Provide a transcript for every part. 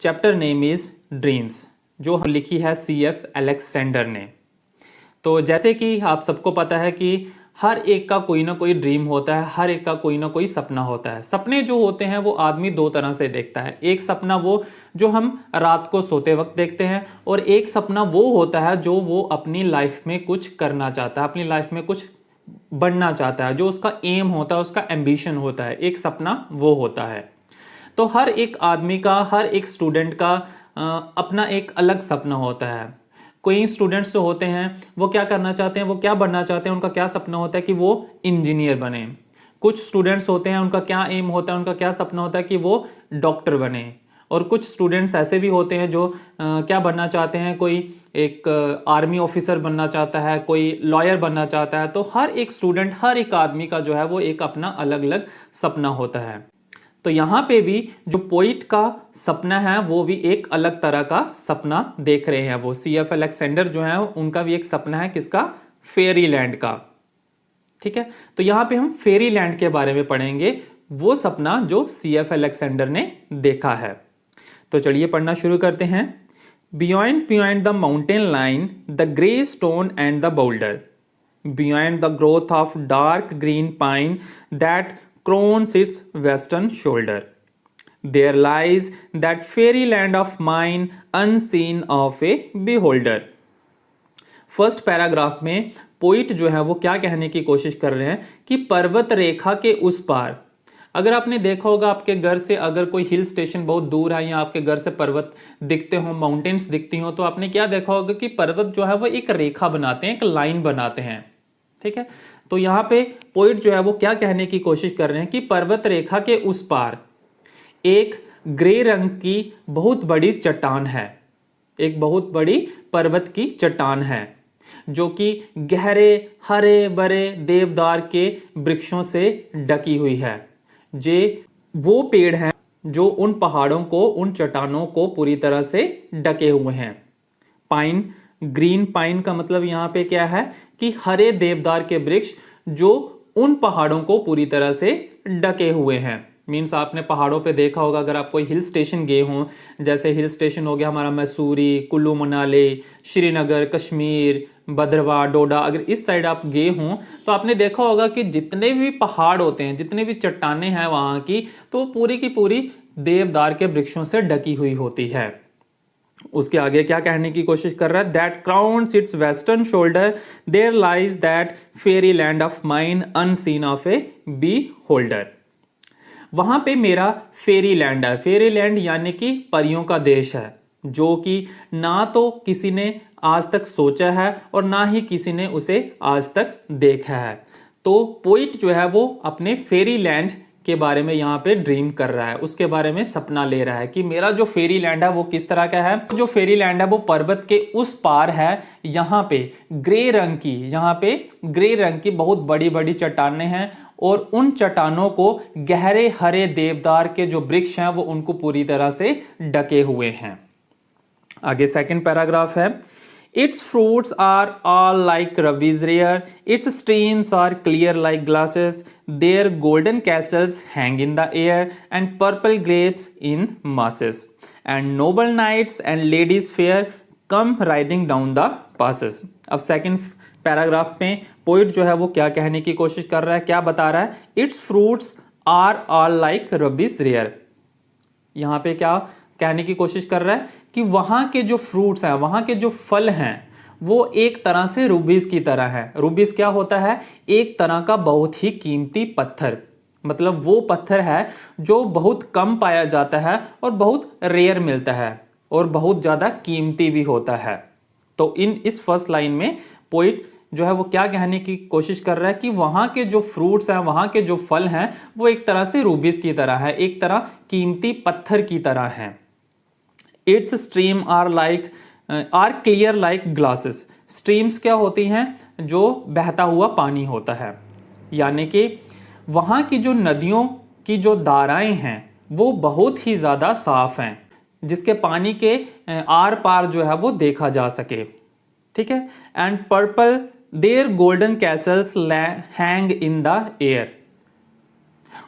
Chapter name is dreams, जो लिखी है CF अलेक्जेंडर ने। तो जैसे कि आप सबको पता है कि हर एक का कोई ना कोई ड्रीम होता है, हर एक का कोई ना कोई सपना होता है। सपने जो होते हैं वो आदमी दो तरह से देखता है। एक सपना वो जो हम रात को सोते वक्त देखते हैं, और एक सपना वो होता है जो वो अपनी लाइफ में कुछ करना चाहता है, अपनी लाइफ में कुछ बनना चाहता है, जो उसका एम होता है, उसका एम्बिशन होता है, एक सपना वो होता है। तो हर एक आदमी का, हर एक स्टूडेंट का अपना एक अलग सपना होता है। कोई स्टूडेंट्स जो होते हैं वो क्या करना चाहते हैं, वो क्या बनना चाहते हैं, उनका क्या सपना होता है कि वो इंजीनियर बने। कुछ स्टूडेंट्स होते हैं उनका क्या एम होता है, उनका क्या सपना होता है कि वो डॉक्टर बने। और कुछ स्टूडेंट्स ऐसे भी होते हैं जो क्या बनना चाहते हैं, कोई एक आर्मी ऑफिसर बनना चाहता है, कोई लॉयर बनना चाहता है। तो हर एक स्टूडेंट, हर एक आदमी का जो है वो एक अपना अलग अलग सपना होता है। तो यहाँ पे भी जो पोइट का सपना है वो भी एक अलग तरह का सपना देख रहे हैं। वो CF अलेक्जेंडर जो है उनका भी एक सपना है, किसका? फेरी लैंड का। ठीक है, तो यहाँ पे हम फेरी लैंड के बारे में पढ़ेंगे, वो सपना जो CF अलेक्जेंडर ने देखा है। तो चलिए पढ़ना शुरू करते हैं। Beyond the mountain line the grey stone and the boulder, beyond the growth of dark green pine that crowns its western shoulder, there lies that fairy land of mine unseen of a beholder। First paragraph में poet जो है वो क्या कहने की कोशिश कर रहे हैं कि पर्वत रेखा के उस पार, अगर आपने देखा होगा आपके घर से अगर कोई हिल स्टेशन बहुत दूर है या आपके घर से पर्वत दिखते हो, माउंटेन्स दिखती हो, तो आपने क्या देखा होगा कि पर्वत जो है वो एक रेखा बनाते हैं, एक लाइन बनाते हैं। ठीक है, तो यहां पे पोइट जो है वो क्या कहने की कोशिश कर रहे हैं कि पर्वत रेखा के उस पार एक ग्रे रंग की बहुत बड़ी चट्टान है, एक बहुत बड़ी पर्वत की चट्टान है, जो कि गहरे हरे भरे देवदार के वृक्षों से ढकी हुई है। वो पेड़ हैं जो उन पहाड़ों को, उन चट्टानों को पूरी तरह से ढके हुए हैं। पाइन, ग्रीन पाइन का मतलब यहां पे क्या है कि हरे देवदार के वृक्ष जो उन पहाड़ों को पूरी तरह से ढके हुए हैं। मीन्स आपने पहाड़ों पे देखा होगा, अगर आप कोई हिल स्टेशन गए हों, जैसे हिल स्टेशन हो गया हमारा मसूरी, कुल्लू मनाली, श्रीनगर, कश्मीर, भद्रवाह, डोडा, अगर इस साइड आप गए हों तो आपने देखा होगा कि जितने भी पहाड़ होते हैं, जितने भी चट्टानें हैं वहां की, तो पूरी की पूरी देवदार के वृक्षों से ढकी हुई होती है। उसके आगे क्या कहने की कोशिश कर रहा है, that crowns its western shoulder there lies that fairy land of mine unseen of a beholder. वहां पे मेरा फेरी लैंड है। फेरी लैंड यानी कि परियों का देश है, जो कि ना तो किसी ने आज तक सोचा है और ना ही किसी ने उसे आज तक देखा है। तो पोइट जो है वो अपने फेरी लैंड के बारे में यहाँ पे ड्रीम कर रहा है, उसके बारे में सपना ले रहा है कि मेरा जो फेरी लैंड है वो किस तरह का है। जो फेरी लैंड है वो पर्वत के उस पार है। यहाँ पे ग्रे रंग की बहुत बड़ी बड़ी चट्टानें हैं, और उन चट्टानों को गहरे हरे देवदार के जो वृक्ष हैं वो उनको पूरी तरह से ढके हुए हैं। आगे सेकंड पैराग्राफ है, its fruits are all like rubies rare, its streams are clear like glasses, their golden castles hang in the air and purple grapes in masses, and noble knights and ladies fair come riding down the passes। अब second paragraph में poet जो है वो क्या कहने की कोशिश कर रहा है, क्या बता रहा है, its fruits are all like rubies rare। यहाँ पे क्या कहने की कोशिश कर रहा है कि वहां के जो फ्रूट्स हैं, वहां के जो फल हैं, वो एक तरह से रूबीज की तरह है। रूबीज क्या होता है, एक तरह का बहुत ही कीमती पत्थर, मतलब वो पत्थर है जो बहुत कम पाया जाता है और बहुत रेयर मिलता है और बहुत ज्यादा कीमती भी होता है। तो इस फर्स्ट लाइन में पोइट जो है वो क्या कहने की कोशिश कर रहा है कि वहां के जो फ्रूट्स हैं, वहां के जो फल हैं, वो एक तरह से रूबीज की तरह है, एक तरह कीमती पत्थर की तरह है। It's stream are clear like glasses. Streams क्या होती हैं, जो बहता हुआ पानी होता है, यानी कि वहां की जो नदियों की जो धाराएं हैं वो बहुत ही ज्यादा साफ हैं, जिसके पानी के आर पार जो है वो देखा जा सके। ठीक है, and purple there golden castles hang in the air.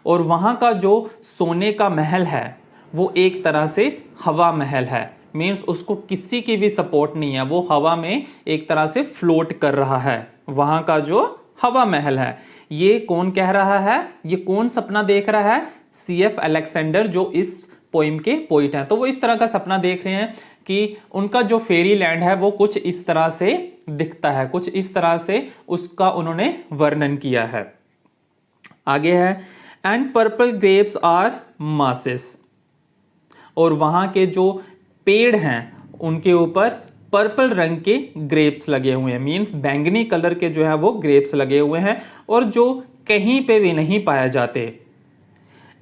और वहां का जो सोने का महल है वो एक तरह से हवा महल है। मीन्स उसको किसी की भी सपोर्ट नहीं है, वो हवा में एक तरह से फ्लोट कर रहा है, वहां का जो हवा महल है। ये कौन कह रहा है, ये कौन सपना देख रहा है? सीएफ अलेक्जेंडर, जो इस पोइम के पोइट हैं। तो वो इस तरह का सपना देख रहे हैं कि उनका जो फेरी लैंड है वो कुछ इस तरह से दिखता है, कुछ इस तरह से उसका उन्होंने वर्णन किया है। आगे है, and purple grapes are masses, और वहां के जो पेड़ हैं उनके ऊपर पर्पल रंग के ग्रेप्स लगे हुए हैं। मीन्स बैंगनी कलर के जो है वो ग्रेप्स लगे हुए हैं, और जो कहीं पे भी नहीं पाए जाते।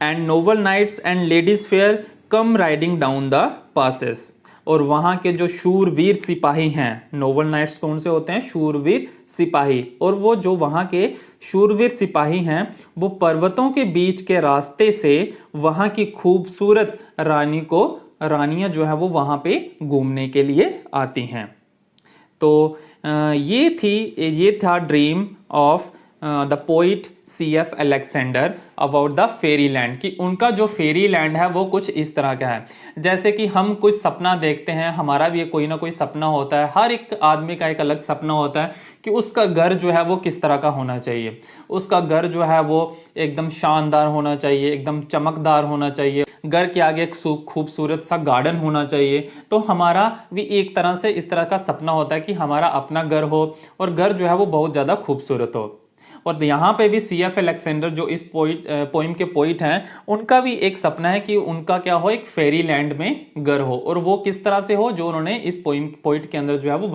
And noble knights and ladies fair come riding down the passes, और वहां के जो शूरवीर सिपाही हैं, नोबल नाइट्स कौन से होते हैं? शूरवीर सिपाही। और वो जो वहां के शूरवीर सिपाही हैं वो पर्वतों के बीच के रास्ते से वहां की खूबसूरत रानियां जो है वो वहां पे घूमने के लिए आती हैं। तो ये था dream of the poet CF Alexander about the fairy land, कि उनका जो फेरी लैंड है वो कुछ इस तरह का है। जैसे कि हम कुछ सपना देखते हैं, हमारा भी कोई ना कोई सपना होता है, हर एक आदमी का एक अलग सपना होता है कि उसका घर जो है वो किस तरह का होना चाहिए। उसका घर जो है वो एकदम शानदार होना चाहिए, एकदम चमकदार होना चाहिए, घर के आगे एक खूबसूरत सा गार्डन होना चाहिए। तो हमारा भी एक तरह से इस तरह का सपना होता है कि हमारा अपना घर हो, और घर जो है वो बहुत ज्यादा खूबसूरत हो। और यहाँ पे भी सीएफ अलेक्जेंडर जो इस पोइम के पोइट हैं, उनका भी एक सपना है कि उनका क्या हो, एक फेरी लैंड में घर हो, और वो किस तरह से हो, जो उन्होंने इस पोइट के अंदर जो है वो